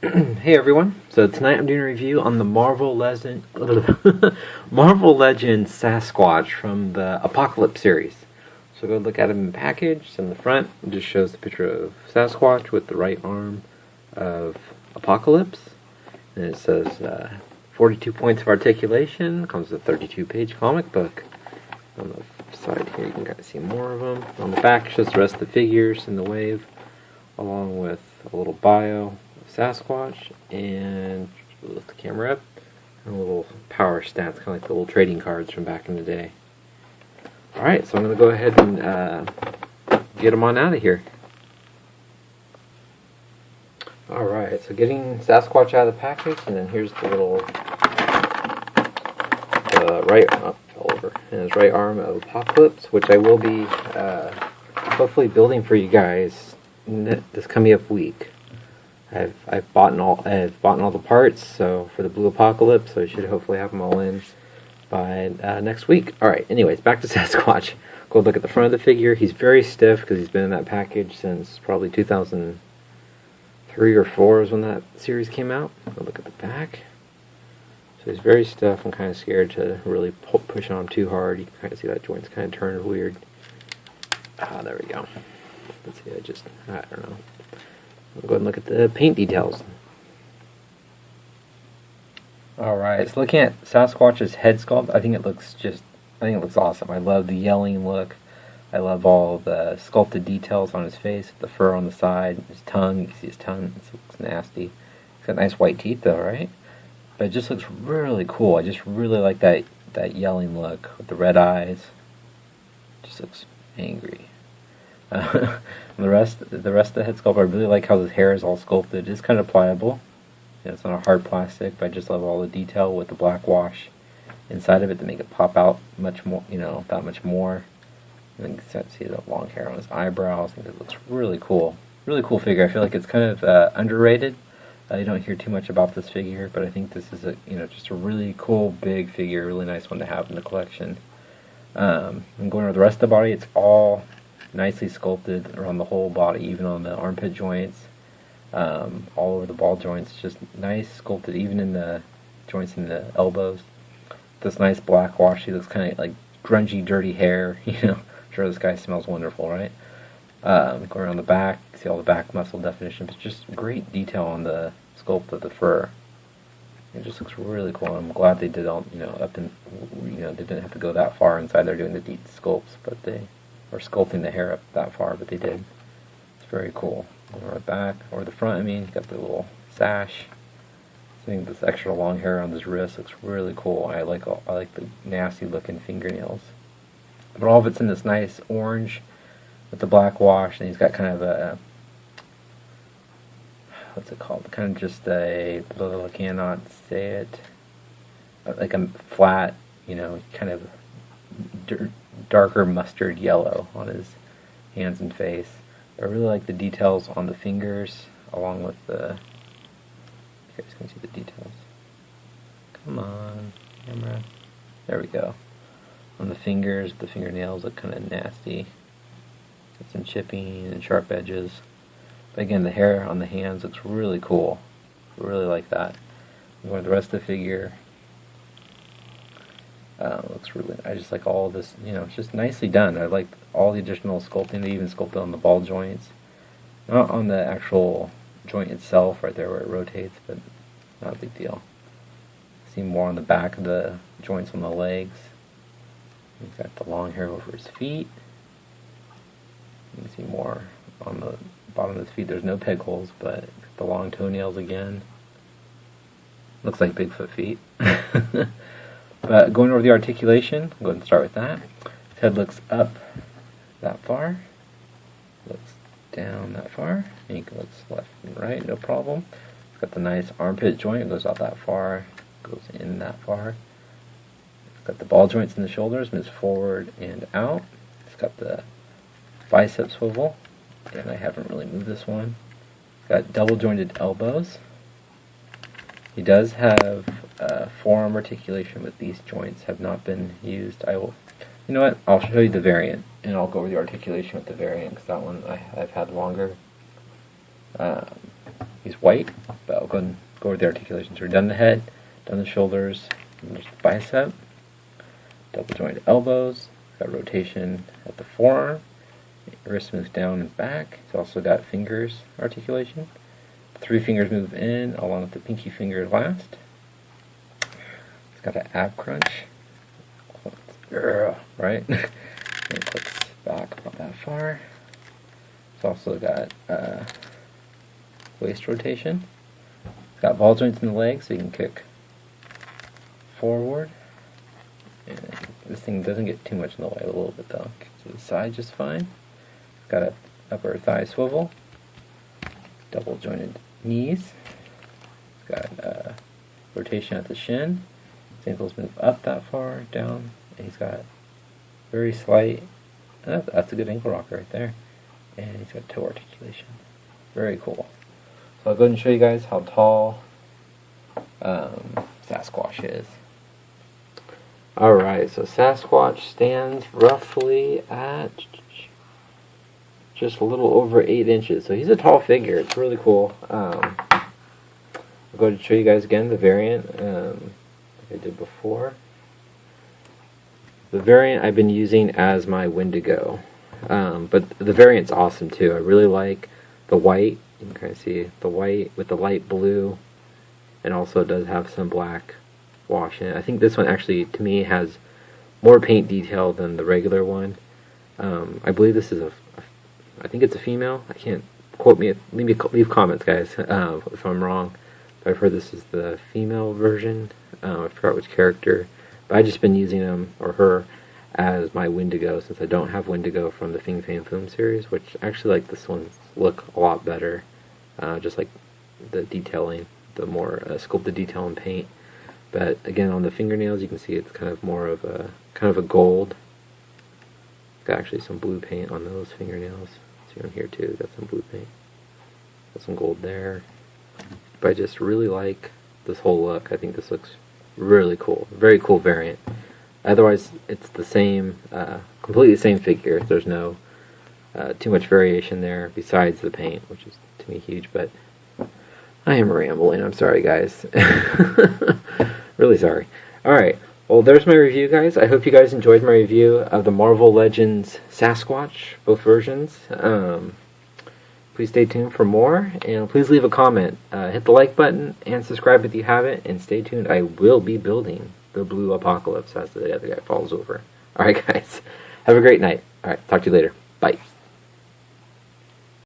Hey everyone! So tonight I'm doing a review on the Marvel Legend Marvel Legends Sasquatch from the Apocalypse series. So go look at him in the package. In the front, it just shows the picture of Sasquatch with the right arm of Apocalypse, and it says 42 points of articulation. Comes with a 32-page comic book. On the side here, you can kind of see more of them. On the back, it shows the rest of the figures in the wave, along with a little bio. Sasquatch, and lift the camera up, and a little power stats, kind of like the little trading cards from back in the day. Alright, so I'm going to go ahead and get them on out of here. Alright, so getting Sasquatch out of the package, and then here's the little fell over, and his right arm of Apocalypse, which I will be hopefully building for you guys this coming up week. I've bought all the parts, so for the Blue Apocalypse, so I should hopefully have them all in by next week. All right. Anyways, back to Sasquatch. Go look at the front of the figure. He's very stiff because he's been in that package since probably 2003 or 4 is when that series came out. Go look at the back. So he's very stiff. I'm kind of scared to really push on him too hard. You can kind of see that joint's kind of turned weird. Ah, there we go. Let's see. I don't know. We'll go ahead and look at the paint details. Alright, so looking at Sasquatch's head sculpt, I think it looks awesome. I love the yelling look. I love all the sculpted details on his face, the fur on the side, his tongue. You can see his tongue, it looks nasty. He's got nice white teeth though, right? But it just looks really cool. I just really like that yelling look with the red eyes. Just looks angry. The rest of the head sculpt, I really like how his hair is all sculpted. It's kind of pliable. You know, it's not a hard plastic, but I just love all the detail with the black wash inside of it to make it pop out much more. You know, that much more. And then you can see the long hair on his eyebrows. I think it looks really cool. Really cool figure. I feel like it's kind of underrated. You don't hear too much about this figure, but I think this is just a really cool big figure. Really nice one to have in the collection. And going over the rest of the body, it's all nicely sculpted around the whole body, even on the armpit joints, all over the ball joints. Just nice sculpted, even in the joints in the elbows. This nice black wash. He looks kind of like grungy, dirty hair. I'm sure this guy smells wonderful, right? Going around the back, see all the back muscle definition, but just great detail on the sculpt of the fur. It just looks really cool. I'm glad they did all, they didn't have to go that far inside there doing the deep sculpts, but they or sculpting the hair up that far, but they did. It's very cool. Or the back, or the front, you got the little sash. I think this extra long hair on his wrist looks really cool. I like the nasty looking fingernails. But all of it's in this nice orange with the black wash, and he's got kind of a, what's it called? Kind of just I cannot say it, like a flat, kind of darker mustard yellow on his hands and face. I really like the details on the fingers, along with the... You guys can see the details. Come on, camera. There we go. On the fingers, the fingernails look kind of nasty. Got some chipping and sharp edges. But again, the hair on the hands looks really cool. I really like that. Going the rest of the figure. Looks really. I just like all this. It's just nicely done. I like all the additional sculpting. They even sculpted on the ball joints, not on the actual joint itself, right there where it rotates, but not a big deal. See more on the back of the joints on the legs. He's got the long hair over his feet. You can see more on the bottom of his feet. There's no peg holes, but the long toenails again. Looks like Bigfoot feet. But going over the articulation, I'm going to start with that. His head looks up that far, looks down that far, and he looks left and right, no problem. It's got the nice armpit joint, it goes out that far, goes in that far. It's got the ball joints in the shoulders, moves forward and out. It's got the bicep swivel, and I haven't really moved this one. It's got double jointed elbows. He does have forearm articulation, but these joints have not been used. You know what? I'll show you the variant, and I'll go over the articulation with the variant, because that one I've had longer. He's white, but I'll go ahead and go over the articulations. We're done the head, done the shoulders, and there's the bicep, double jointed elbows, got rotation at the forearm, wrist moves down and back. He's also got fingers articulation. 3 fingers move in along with the pinky finger last. He's got an ab crunch. Right? And it clicks back about that far. It's also got waist rotation. It's got ball joints in the legs so you can kick forward. And this thing doesn't get too much in the way, a little bit though. Kicks to the side just fine. It's got an upper thigh swivel. Double jointed knees. It's got rotation at the shin. His ankles move up that far, down. And he's got very slight, that's a good ankle rocker right there. And he's got toe articulation. Very cool. So I'll go ahead and show you guys how tall Sasquatch is. Alright, so Sasquatch stands roughly at just a little over 8 inches. So he's a tall figure. It's really cool. I'll go ahead and show you guys again the variant like I did before. The variant I've been using as my Wendigo. But the variant's awesome too. I really like the white. You can kind of see the white with the light blue. And also it does have some black wash in it. I think this one actually, to me, has more paint detail than the regular one. I believe this is I think it's a female. I can't quote me. Leave comments, guys, if I'm wrong. But I've heard this is the female version. I forgot which character. But I've just been using him, or her, as my Wendigo, since I don't have Wendigo from the Fing Fan Foom series, which actually like this one's look a lot better. Just like the detailing, the more sculpted detail in paint. But again, on the fingernails, you can see it's kind of more of a gold. Got actually some blue paint on those fingernails. See on here too, got some blue paint. Got some gold there. But I just really like this whole look. I think this looks really cool. Very cool variant. Otherwise, it's the same, completely same figure. There's no too much variation there besides the paint, which is to me huge. But I am rambling. I'm sorry, guys. Really sorry. Alright, well, there's my review, guys. I hope you guys enjoyed my review of the Marvel Legends Sasquatch, both versions. Please stay tuned for more, and please leave a comment. Hit the like button and subscribe if you haven't, and stay tuned. I will be building the Blue Apocalypse as the other guy falls over. Alright, guys. Have a great night. Alright, talk to you later. Bye.